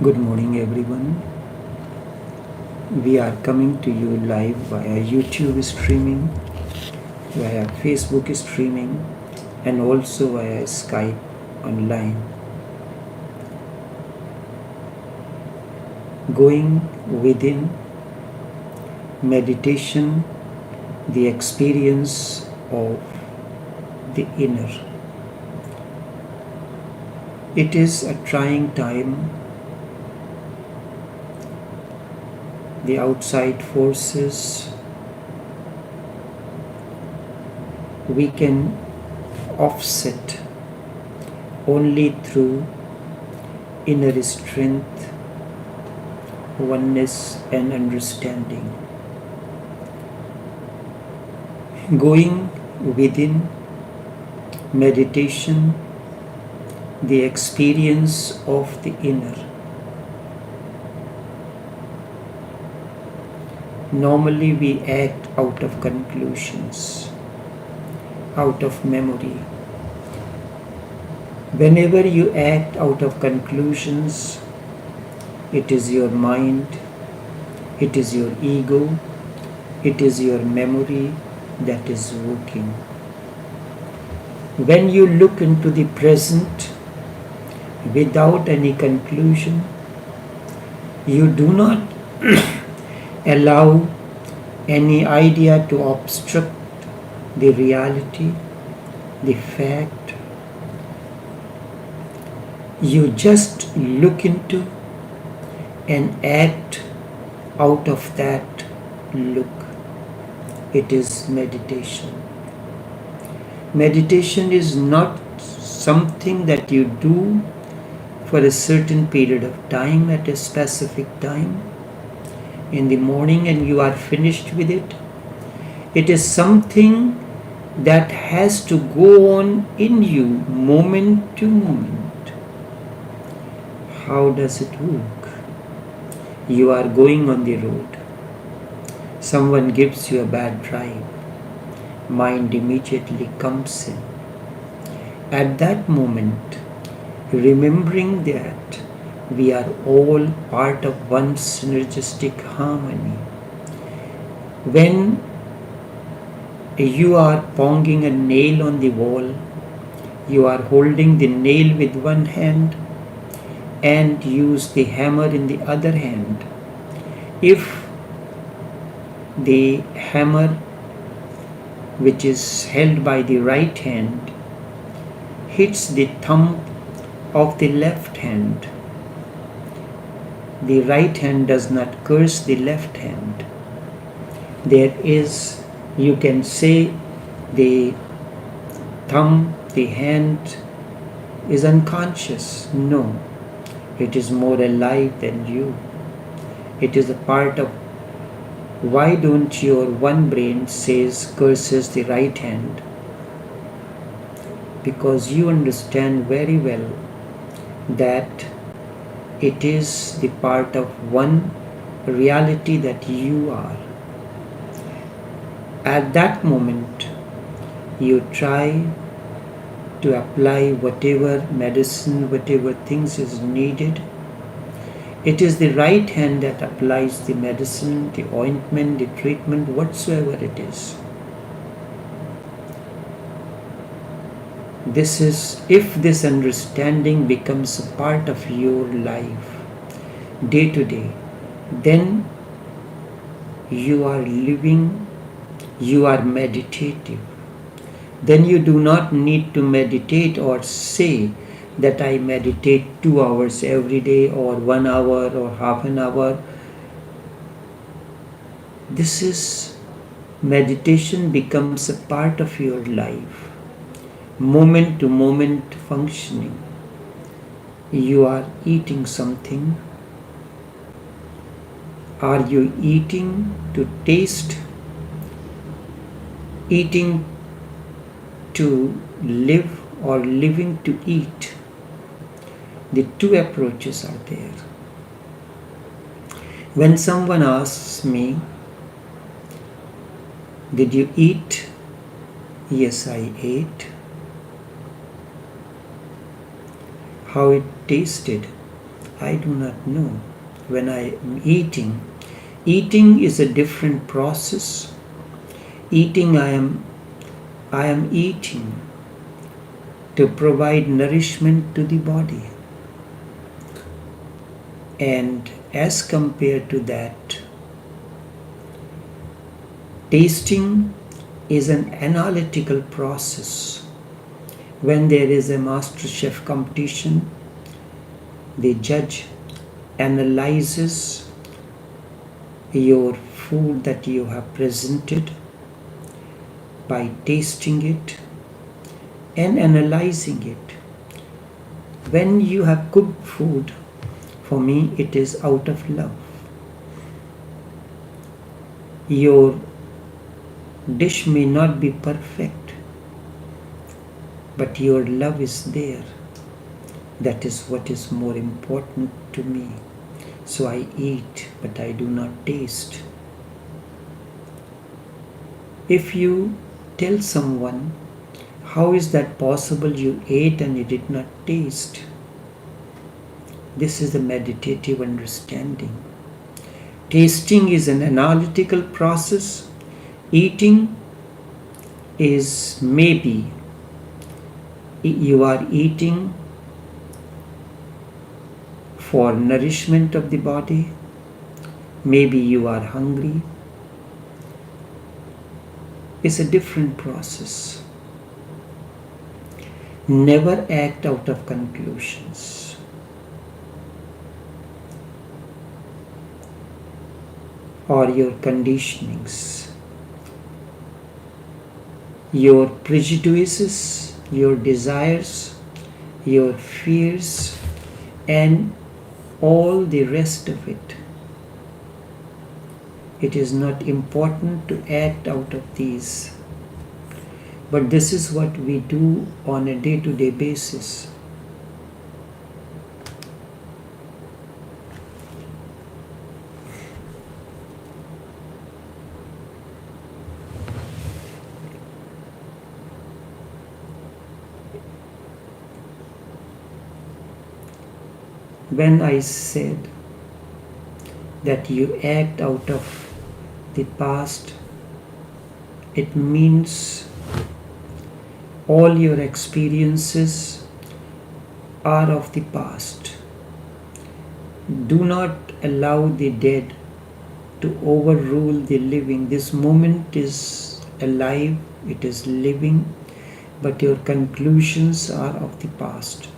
Good morning, everyone. We are coming to you live via YouTube streaming, via Facebook streaming, and also via Skype online. Going within meditation, the experience of the inner. It is a trying time. The outside forces we can offset only through inner strength, oneness, and understanding. Going within meditation, the experience of the inner. Normally we act out of conclusions, out of memory. Whenever you act out of conclusions, it is your mind, it is your ego, it is your memory that is working. When you look into the present without any conclusion, you do not allow any idea to obstruct the reality, the fact. You just look into and act out of that look. It is meditation. Meditation is not something that you do for a certain period of time at a specific time in the morning and you are finished with it. It is something that has to go on in you moment to moment. How does it work? You are going on the road. Someone gives you a bad drive. Mind immediately comes in. At that moment, remembering that we are all part of one synergistic harmony. When you are pounding a nail on the wall, you are holding the nail with one hand and use the hammer in the other hand. If the hammer, which is held by the right hand, hits the thumb of the left hand, the right hand does not curse the left hand. There is, you can say, the thumb, the hand is unconscious. No, it is more alive than you. It is a part of, why don't your one brain says curses the right hand? Because you understand very well that it is the part of one reality that you are. At that moment, you try to apply whatever medicine, whatever things is needed. It is the right hand that applies the medicine, the ointment, the treatment, whatsoever it is. This is, if this understanding becomes a part of your life, day to day, then you are living, you are meditative. Then you do not need to meditate or say that I meditate 2 hours every day or 1 hour or half an hour. This is, meditation becomes a part of your life. Moment to moment functioning. You are eating something. Are you eating to taste? Eating to live or living to eat? The two approaches are there. When someone asks me, did you eat? Yes, I ate. How it tasted? I do not know. When I am eating is a different process. Eating, I am eating to provide nourishment to the body. And as compared to that, tasting is an analytical process. When there is a master chef competition, the judge analyzes your food that you have presented by tasting it and analyzing it. When you have cooked food, for me it is out of love. Your dish may not be perfect, but your love is there. That is what is more important to me. So I eat, but I do not taste. If you tell someone, how is that possible? You ate and you did not taste. This is the meditative understanding. Tasting is an analytical process. Eating is maybe you are eating for nourishment of the body. Maybe you are hungry. It's a different process. Never act out of conclusions. Or your conditionings. Your prejudices, your desires, your fears, and all the rest of it. It is not important to act out of these. But this is what we do on a day-to-day basis. When I said that you act out of the past, it means all your experiences are of the past. Do not allow the dead to overrule the living. This moment is alive, it is living, but your conclusions are of the past.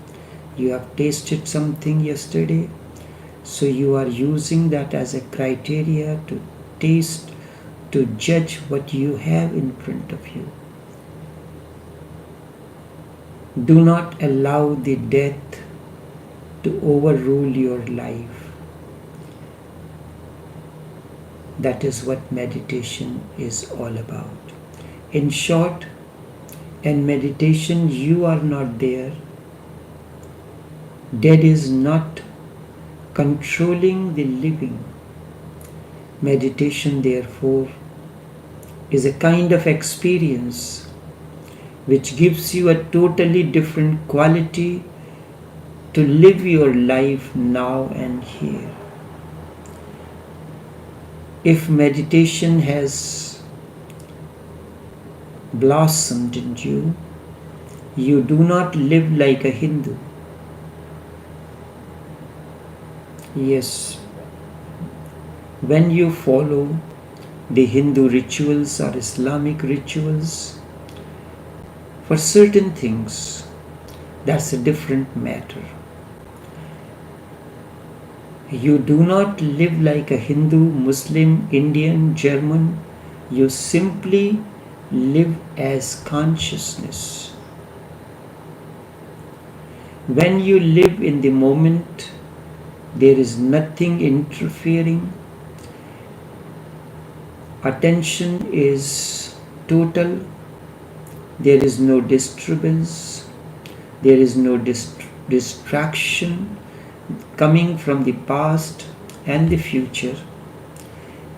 You have tasted something yesterday, so you are using that as a criteria to taste, to judge what you have in front of you. Do not allow the death to overrule your life. That is what meditation is all about. In short, in meditation you are not there. Dead is not controlling the living. Meditation, therefore, is a kind of experience which gives you a totally different quality to live your life now and here. If meditation has blossomed in you, you do not live like a Hindu. Yes, when you follow the Hindu rituals or Islamic rituals, for certain things, that's a different matter. You do not live like a Hindu, Muslim, Indian, German. You simply live as consciousness. When you live in the moment, there is nothing interfering. Attention is total. There is no disturbance. There is no distraction coming from the past and the future.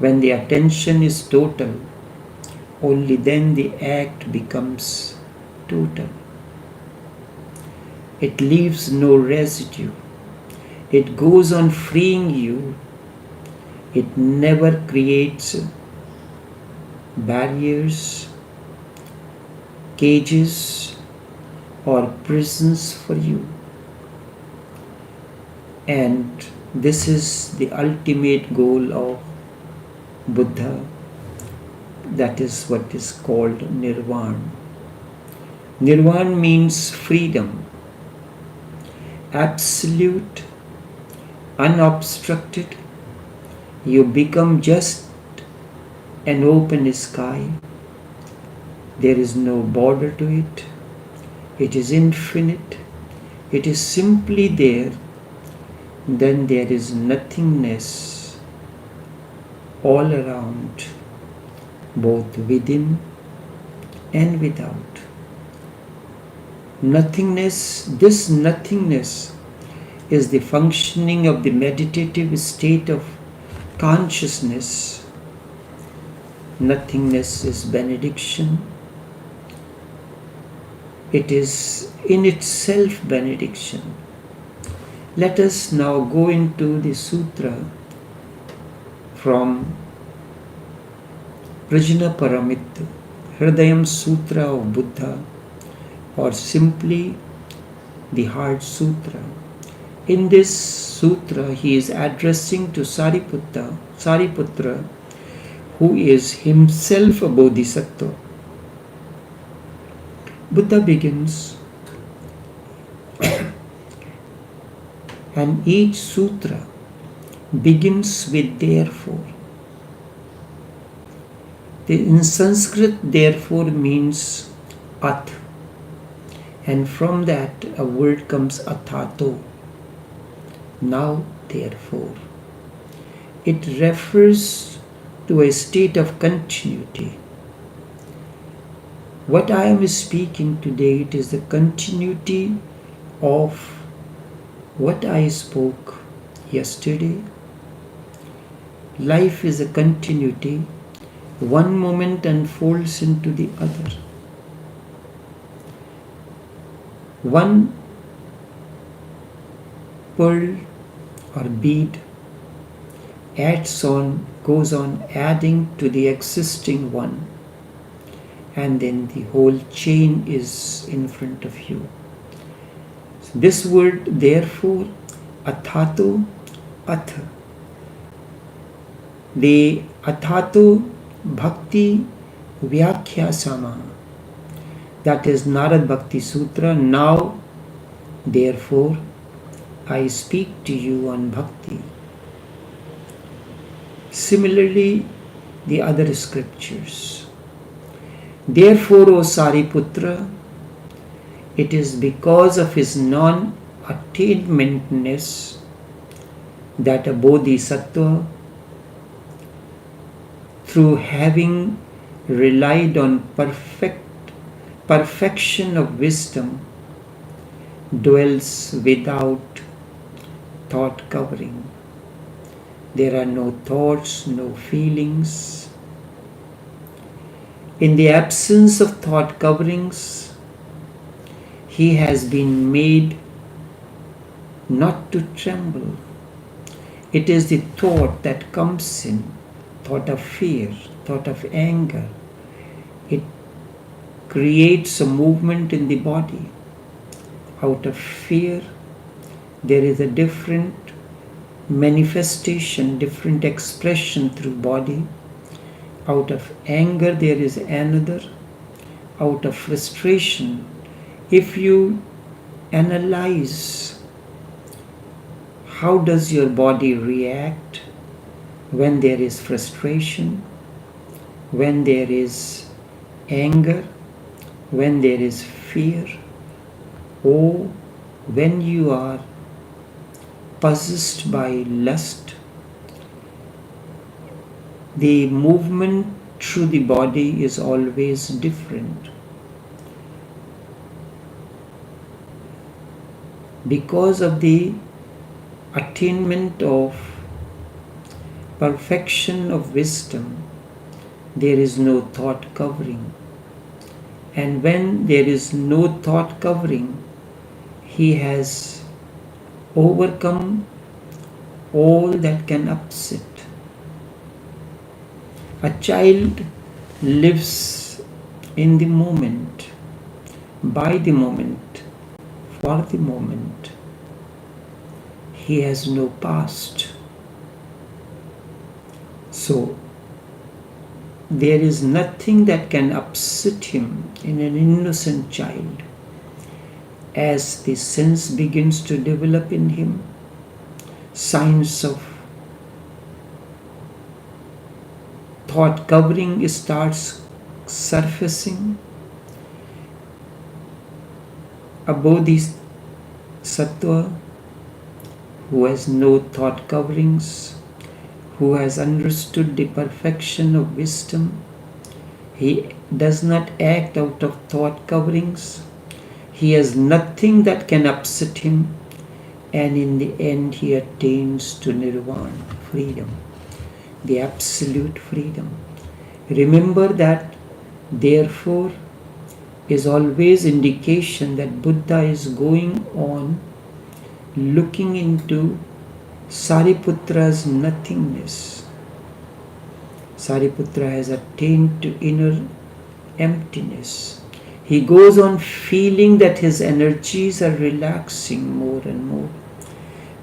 When the attention is total, only then the act becomes total. It leaves no residue. It goes on freeing you. It never creates barriers, cages, or prisons for you. And this is the ultimate goal of Buddha. That is what is called nirvana. Nirvana means freedom, absolute, unobstructed. You become just an open sky. There is no border to it. It is infinite. It is simply there. Then there is nothingness all around, both within and without. Nothingness, this nothingness is the functioning of the meditative state of consciousness. Nothingness is benediction. It is in itself benediction. Let us now go into the sutra from Prajna Paramita, Hridayam Sutra of Buddha, or simply the Heart Sutra. In this sutra, he is addressing to Sariputra, who is himself a bodhisattva. Buddha begins, and each sutra begins with therefore. In Sanskrit, therefore means at, and from that a word comes athato. Now, therefore. It refers to a state of continuity. What I am speaking today, it is the continuity of what I spoke yesterday. Life is a continuity. One moment unfolds into the other. One pearl or bead goes on adding to the existing one, and then the whole chain is in front of you. So this word, therefore, athato, atha. The athato bhakti vyakhya sama. That is Narad Bhakti Sutra. Now, therefore, I speak to you on bhakti. Similarly, the other scriptures. Therefore, O Sariputra, it is because of his non-attainmentness that a bodhisattva, through having relied on perfection of wisdom, dwells without thought covering. There are no thoughts, no feelings. In the absence of thought coverings, he has been made not to tremble. It is the thought that comes in, thought of fear, thought of anger. It creates a movement in the body. Out of fear, there is a different manifestation, different expression through body. Out of anger, there is another. Out of frustration, if you analyze how does your body react when there is frustration, when there is anger, when there is fear, or when you are possessed by lust, the movement through the body is always different. Because of the attainment of perfection of wisdom, there is no thought covering. And when there is no thought covering, he has overcome all that can upset. A child lives in the moment, by the moment, for the moment. He has no past. So, there is nothing that can upset him in an innocent child. As the sense begins to develop in him, signs of thought covering starts surfacing. A bodhisattva who has no thought coverings, who has understood the perfection of wisdom, he does not act out of thought coverings. He has nothing that can upset him, and in the end he attains to nirvana, freedom, the absolute freedom. Remember that, therefore, is always indication that Buddha is going on looking into Sariputra's nothingness. Sariputra has attained to inner emptiness. He goes on feeling that his energies are relaxing more and more.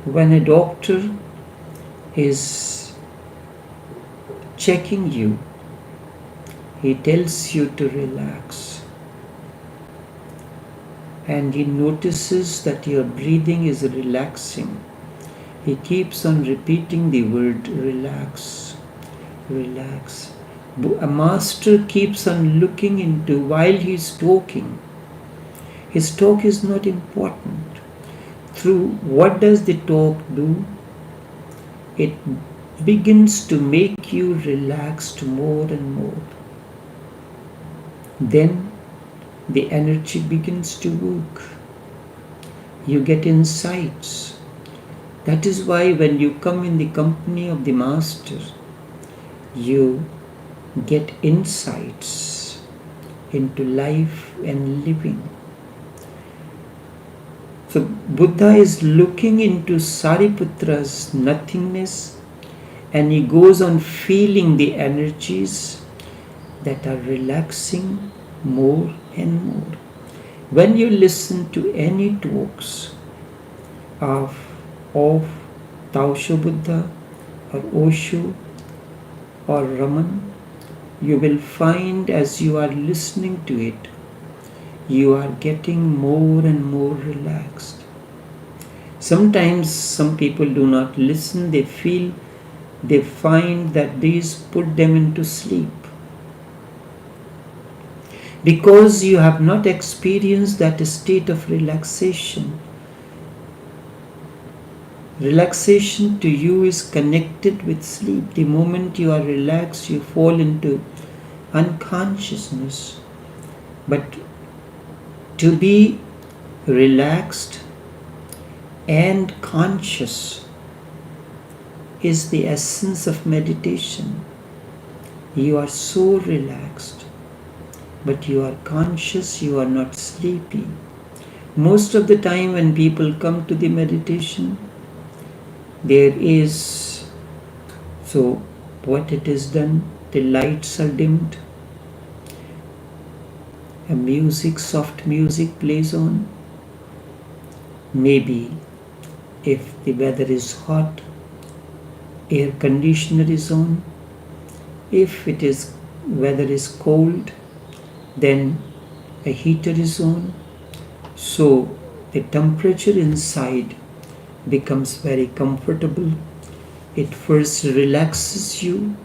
When a doctor is checking you, he tells you to relax. And he notices that your breathing is relaxing. He keeps on repeating the word relax, relax. A master keeps on looking into while he is talking. His talk is not important. Through what does the talk do? It begins to make you relaxed more and more. Then the energy begins to work. You get insights. That is why when you come in the company of the Master, you get insights into life and living. So Buddha is looking into Sariputra's nothingness, and he goes on feeling the energies that are relaxing more and more. When you listen to any talks of taoshobuddha or Osho or Raman, you will find as you are listening to it, you are getting more and more relaxed. Sometimes some people do not listen, they find that these put them into sleep. Because you have not experienced that state of relaxation. Relaxation to you is connected with sleep. The moment you are relaxed, you fall into unconsciousness. But to be relaxed and conscious is the essence of meditation. You are so relaxed, but you are conscious, you are not sleepy. Most of the time when people come to the meditation, there is, so what it is done, the lights are dimmed, a soft music plays on. Maybe if the weather is hot, air conditioner is on. If weather is cold, then a heater is on. So the temperature inside becomes very comfortable. It first relaxes you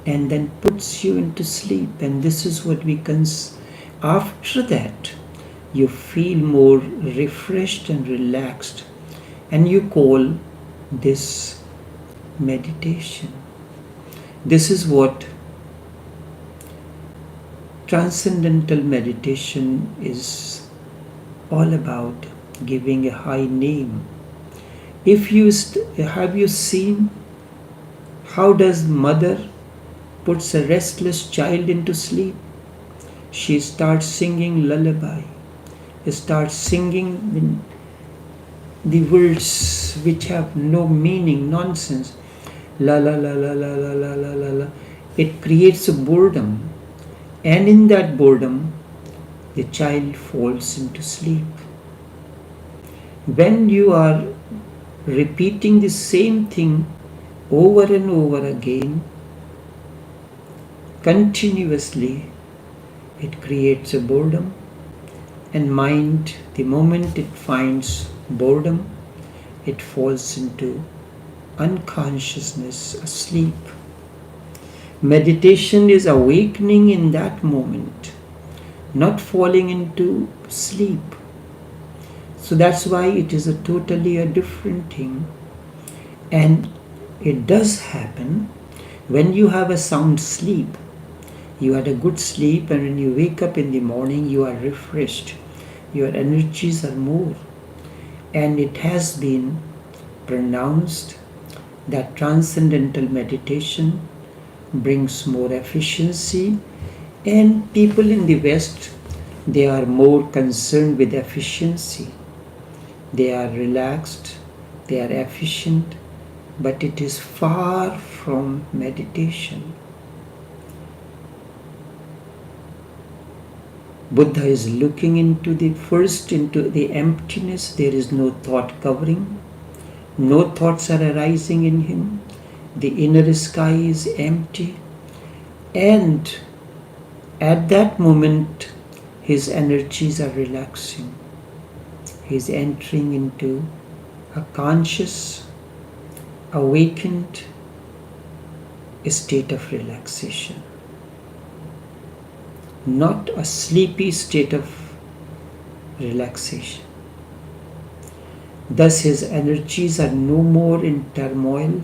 and then puts you into sleep, and this is what we after that you feel more refreshed and relaxed, and you call this meditation. This is what transcendental meditation is all about, giving a high name. Have you seen how does mother puts a restless child into sleep? She starts singing lullaby, starts singing the words which have no meaning, nonsense, la la la la la la la la la la, it creates a boredom. And in that boredom, the child falls into sleep. When you are repeating the same thing over and over again, continuously, it creates a boredom. And mind, the moment it finds boredom, it falls into unconsciousness, asleep. Meditation is awakening in that moment, not falling into sleep. So that's why it is a totally a different thing. And it does happen when you have a sound sleep. You had a good sleep, and when you wake up in the morning, you are refreshed. Your energies are more. And it has been pronounced that transcendental meditation brings more efficiency, and people in the West, they are more concerned with efficiency. They are relaxed, they are efficient, but it is far from meditation. Buddha is looking into the emptiness. There is no thought covering. No thoughts are arising in him. The inner sky is empty. And at that moment, his energies are relaxing. He is entering into a conscious, awakened state of relaxation. Not a sleepy state of relaxation. Thus his energies are no more in turmoil.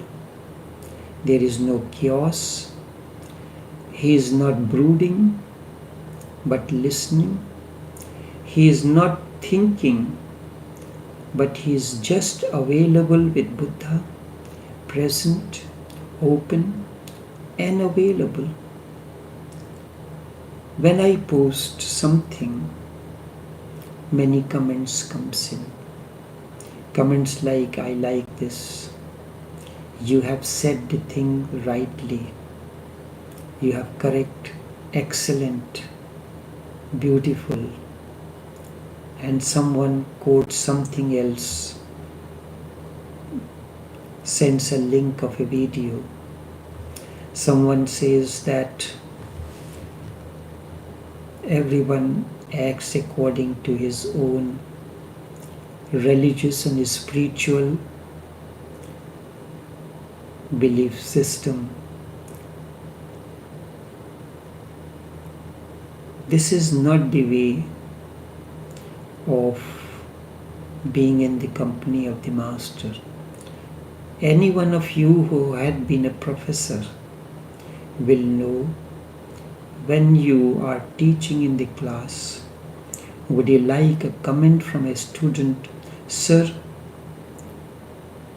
There is no chaos. He is not brooding, but listening. He is not thinking, but he is just available with Buddha, present, open, and available. When I post something, many comments comes in. Comments like, I like this. You have said the thing rightly. You have correct, excellent, beautiful. And someone quotes something else, sends a link of a video. Someone says that everyone acts according to his own religious and spiritual belief system. This is not the way of being in the company of the Master. Any one of you who had been a professor will know, when you are teaching in the class, would you like a comment from a student? Sir,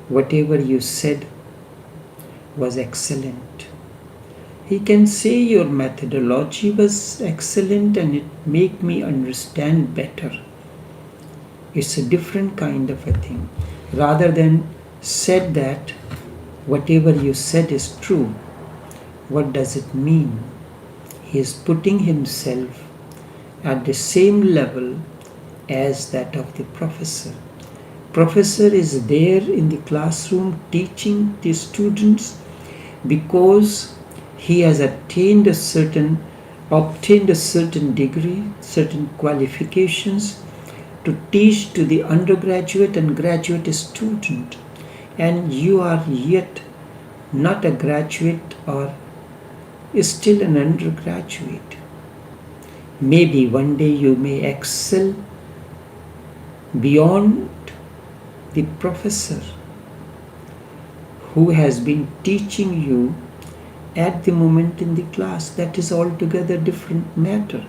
whatever you said was excellent. He can say your methodology was excellent and it made me understand better. It's a different kind of a thing. Rather than said that whatever you said is true, what does it mean? He is putting himself at the same level as that of the professor. Professor is there in the classroom teaching the students because he has obtained a certain degree, certain qualifications to teach to the undergraduate and graduate student. And you are yet not a graduate or still an undergraduate. Maybe one day you may excel beyond the professor who has been teaching you at the moment in the class. That is altogether different matter.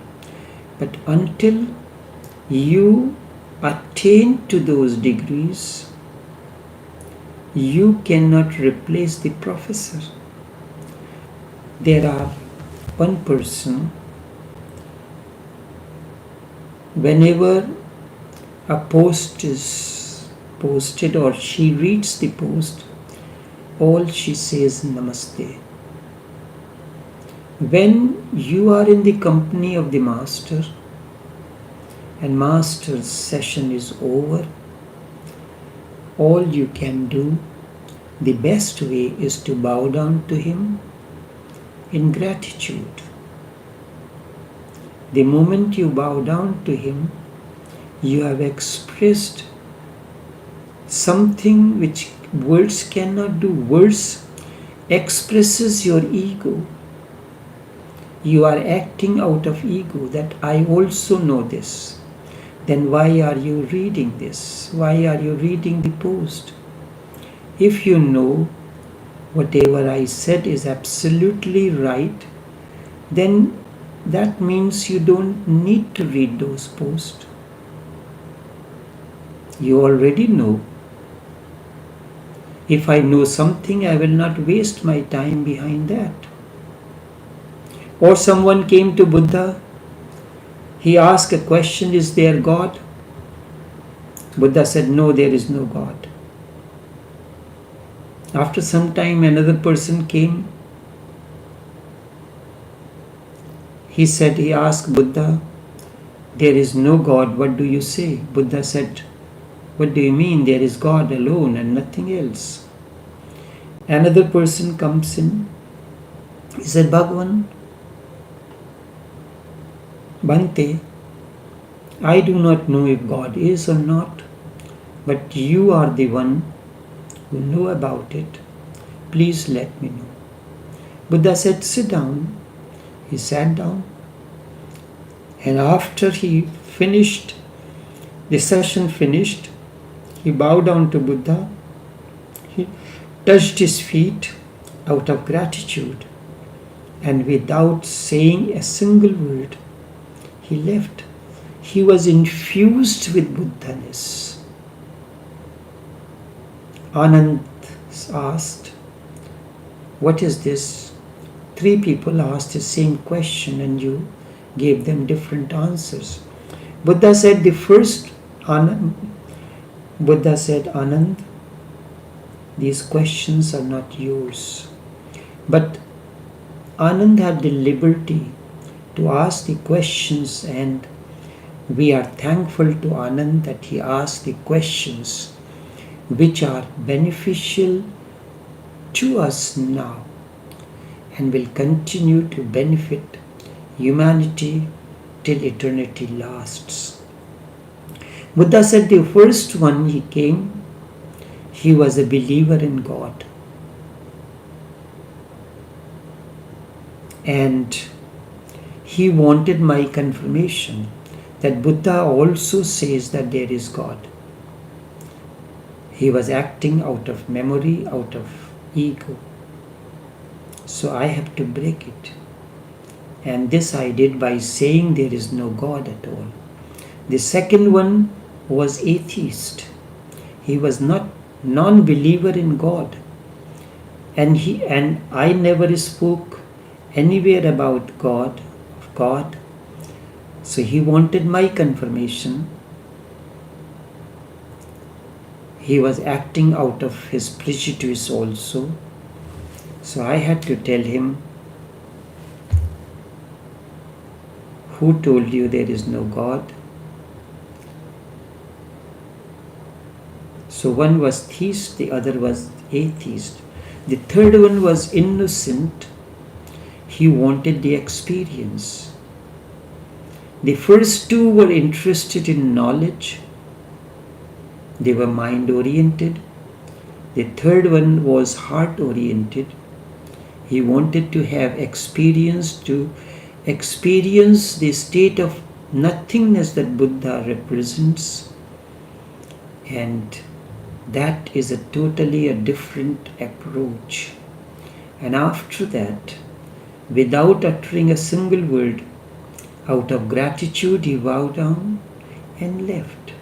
But until you attain to those degrees, you cannot replace the professor. There are one person, whenever a post is posted or she reads the post, all she says namaste. When you are in the company of the master and master's session is over, all you can do, the best way is to bow down to him in gratitude. The moment you bow down to him, you have expressed something which words cannot do. Words expresses your ego. You are acting out of ego that I also know this. Then why are you reading this? Why are you reading the post? If you know whatever I said is absolutely right, then that means you don't need to read those posts. You already know. If I know something, I will not waste my time behind that. Or someone came to Buddha, he asked a question, is there God? Buddha said, no, there is no God. After some time, another person came. He asked Buddha, there is no God, what do you say? Buddha said, what do you mean? There is God alone and nothing else. Another person comes in. He said, Bhagavan, Bhante, I do not know if God is or not, but you are the one who know about it. Please let me know. Buddha said, sit down. He sat down. And after he finished, the session finished, he bowed down to Buddha. He touched his feet out of gratitude. And without saying a single word, he left. He was infused with Buddhaness. Anand asked, what is this? 3 people asked the same question and you gave them different answers. Buddha said, Anand, these questions are not yours. But Anand had the liberty to ask the questions, and we are thankful to Anand that he asked the questions which are beneficial to us now and will continue to benefit humanity till eternity lasts. Buddha said the first one he came, he was a believer in God. And he wanted my confirmation that Buddha also says that there is God. He was acting out of memory, out of ego. So I have to break it. And this I did by saying there is no God at all. The second one was atheist. He was not non-believer in God. And I never spoke anywhere about God. So he wanted my confirmation. He was acting out of his prejudice also. So I had to tell him, who told you there is no God? So one was theist, the other was atheist. The third one was innocent. He wanted the experience. The first 2 were interested in knowledge. They were mind-oriented. The third one was heart-oriented. He wanted to have experience, to experience the state of nothingness that Buddha represents. And that is a totally different approach. And after that, without uttering a single word, out of gratitude, he bowed down and left.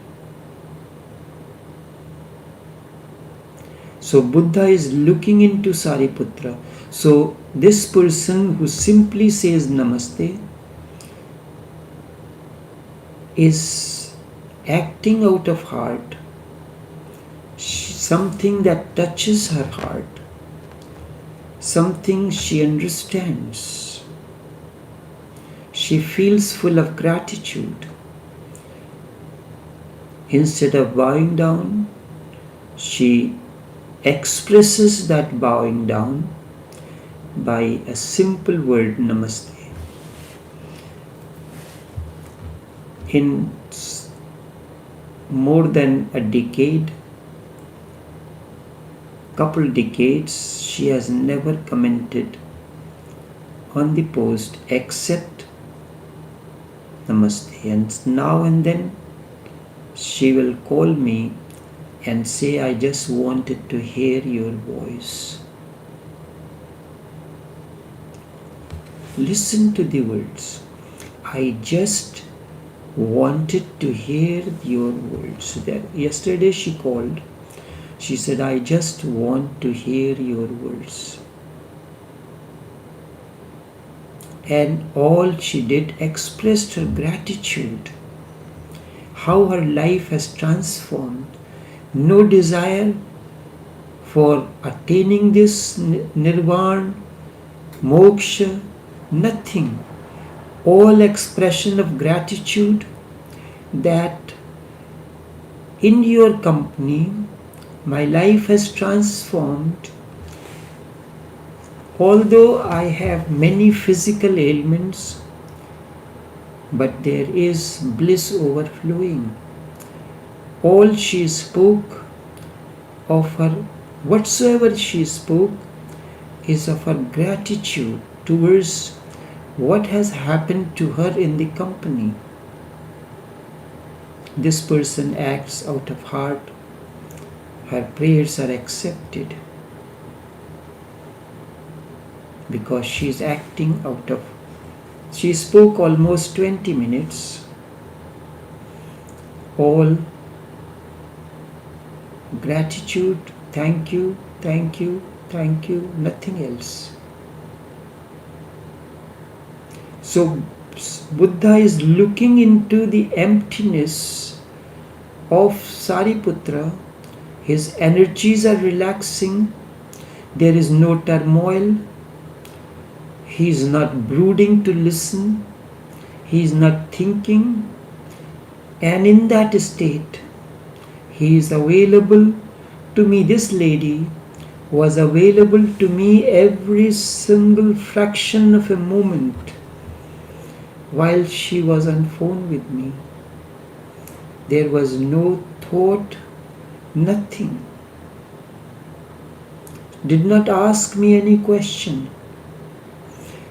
So Buddha is looking into Sariputra. So this person who simply says namaste is acting out of heart something that touches her heart, something she understands. She feels full of gratitude. Instead of bowing down, she expresses that bowing down by a simple word, namaste. In more than a decade, couple decades, she has never commented on the post except namaste. And now and then she will call me and say, I just wanted to hear your voice. Listen to the words. I just wanted to hear your words. Yesterday she called. She said, I just want to hear your words. And all she did expressed her gratitude, how her life has transformed. No desire for attaining this nirvana, moksha, nothing. All expression of gratitude that in your company my life has transformed. Although I have many physical ailments, but there is bliss overflowing. All she spoke of her, whatsoever she spoke, is of her gratitude towards what has happened to her in the company. This person acts out of heart. Her prayers are accepted because she is acting out of. She spoke almost 20 minutes. All gratitude, thank you, thank you, thank you, nothing else. So Buddha is looking into the emptiness of Sariputra. His energies are relaxing. There is no turmoil. He is not brooding to listen. He is not thinking. And in that state, he is available to me. This lady was available to me every single fraction of a moment while she was on phone with me. There was no thought, nothing. Did not ask me any question.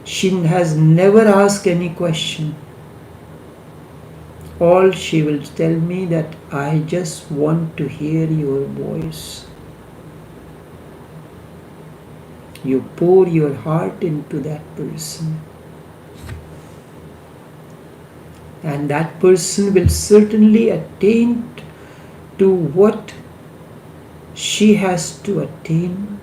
She has never asked any question. All she will tell me that I just want to hear your voice. You pour your heart into that person. And that person will certainly attain to what she has to attain.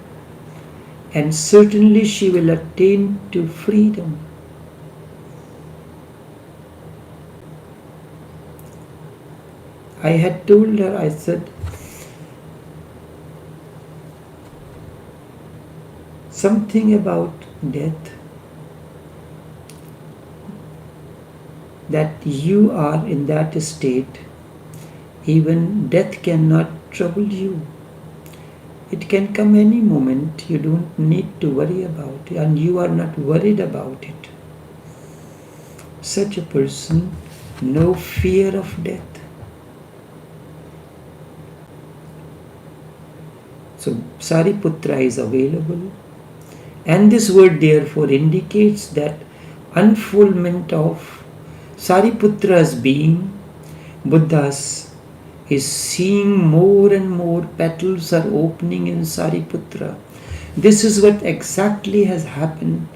And certainly she will attain to freedom. I had told her, I said, something about death, that you are in that state, even death cannot trouble you. It can come any moment. You don't need to worry about it, and you are not worried about it. Such a person, no fear of death. So Sariputra is available, and this word therefore indicates that unfoldment of Sariputra's being. Buddha's is seeing more and more petals are opening in Sariputra. This is what exactly has happened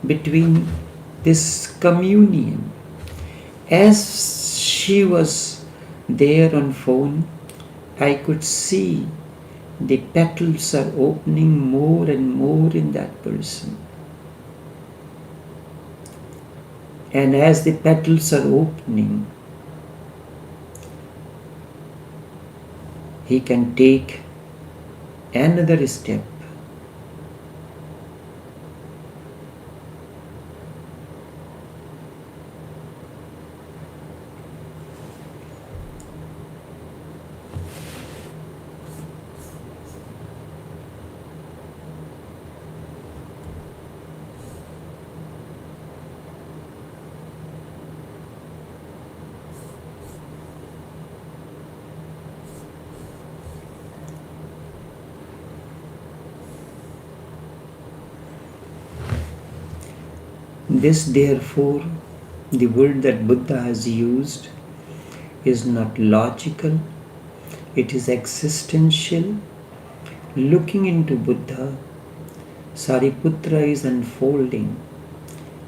between this communion. As she was there on phone, I could see the petals are opening more and more in that person. And as the petals are opening, he can take another step. This, therefore, the word that Buddha has used is not logical, it is existential. Looking into Buddha, Sariputra is unfolding,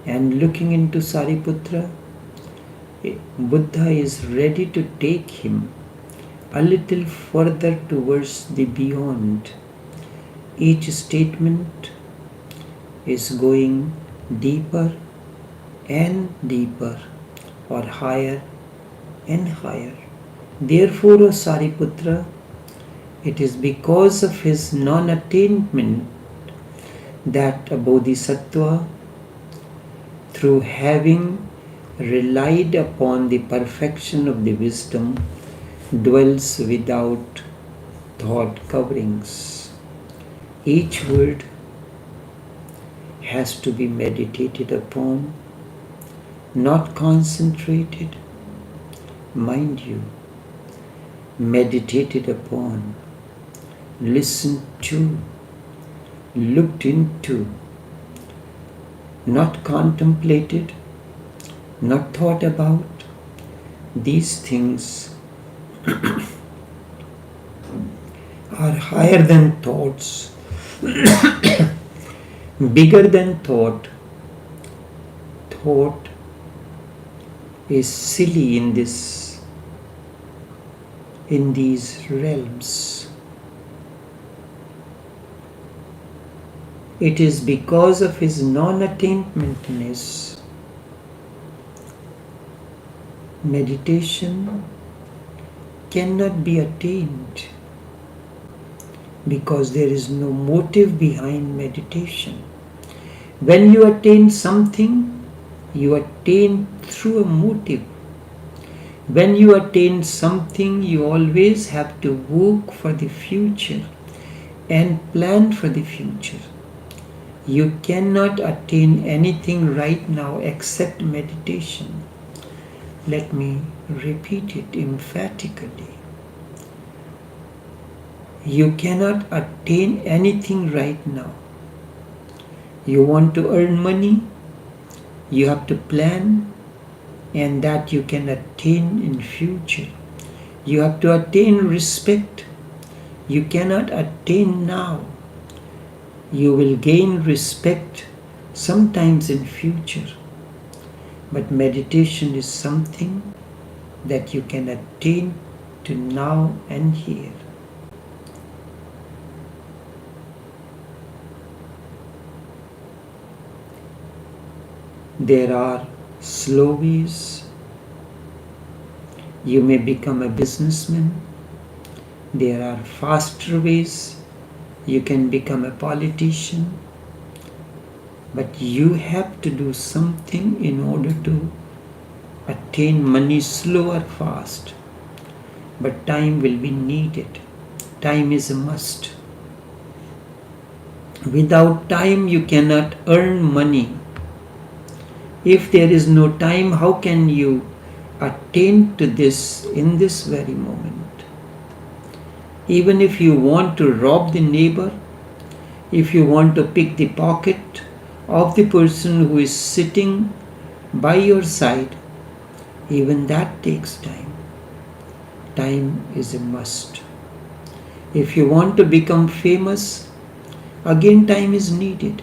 and looking into Sariputra, Buddha is ready to take him a little further towards the beyond. Each statement is going deeper and deeper, or higher and higher. Therefore, O Sariputra, it is because of his non-attainment that a bodhisattva, through having relied upon the perfection of the wisdom, dwells without thought coverings. Each word has to be meditated upon, not concentrated. Mind you, meditated upon, listened to, looked into, not contemplated, not thought about. These things are higher than thoughts, bigger than thought. Thought is silly in these realms. It is because of his non-attainmentness. Meditation cannot be attained because there is no motive behind meditation. When you attain something, you attain through a motive. When you attain something, you always have to work for the future and plan for the future. You cannot attain anything right now except meditation. Let me repeat it emphatically. You cannot attain anything right now. You want to earn money, you have to plan, and that you can attain in future. You have to attain respect. You cannot attain now. You will gain respect sometimes in future. But meditation is something that you can attain to now and here. There are slow ways. You may become a businessman. There are faster ways. You can become a politician. But you have to do something in order to attain money, slow or fast. But time will be needed. Time is a must. Without time, you cannot earn money. If there is no time, how can you attain to this in this very moment? Even if you want to rob the neighbor, if you want to pick the pocket of the person who is sitting by your side, even that takes time. Time is a must. If you want to become famous, again time is needed.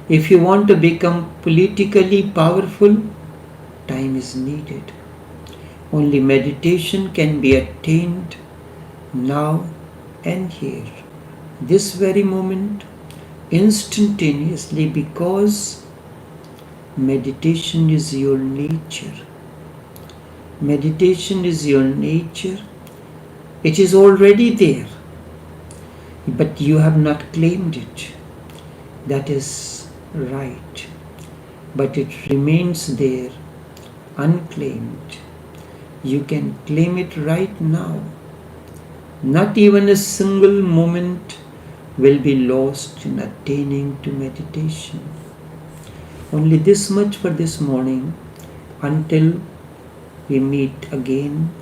If you want to become politically powerful, time is needed. Only meditation can be attained now and here, this very moment, instantaneously, because meditation is your nature. Meditation is your nature, It is already there, but you have not claimed it. That is right. But it remains there, unclaimed. You can claim it right now. Not even a single moment will be lost in attaining to meditation. Only this much for this morning. Until we meet again,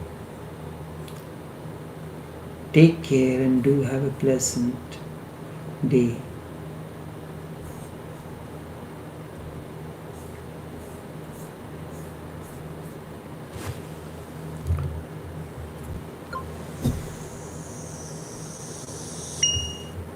take care and do have a pleasant day.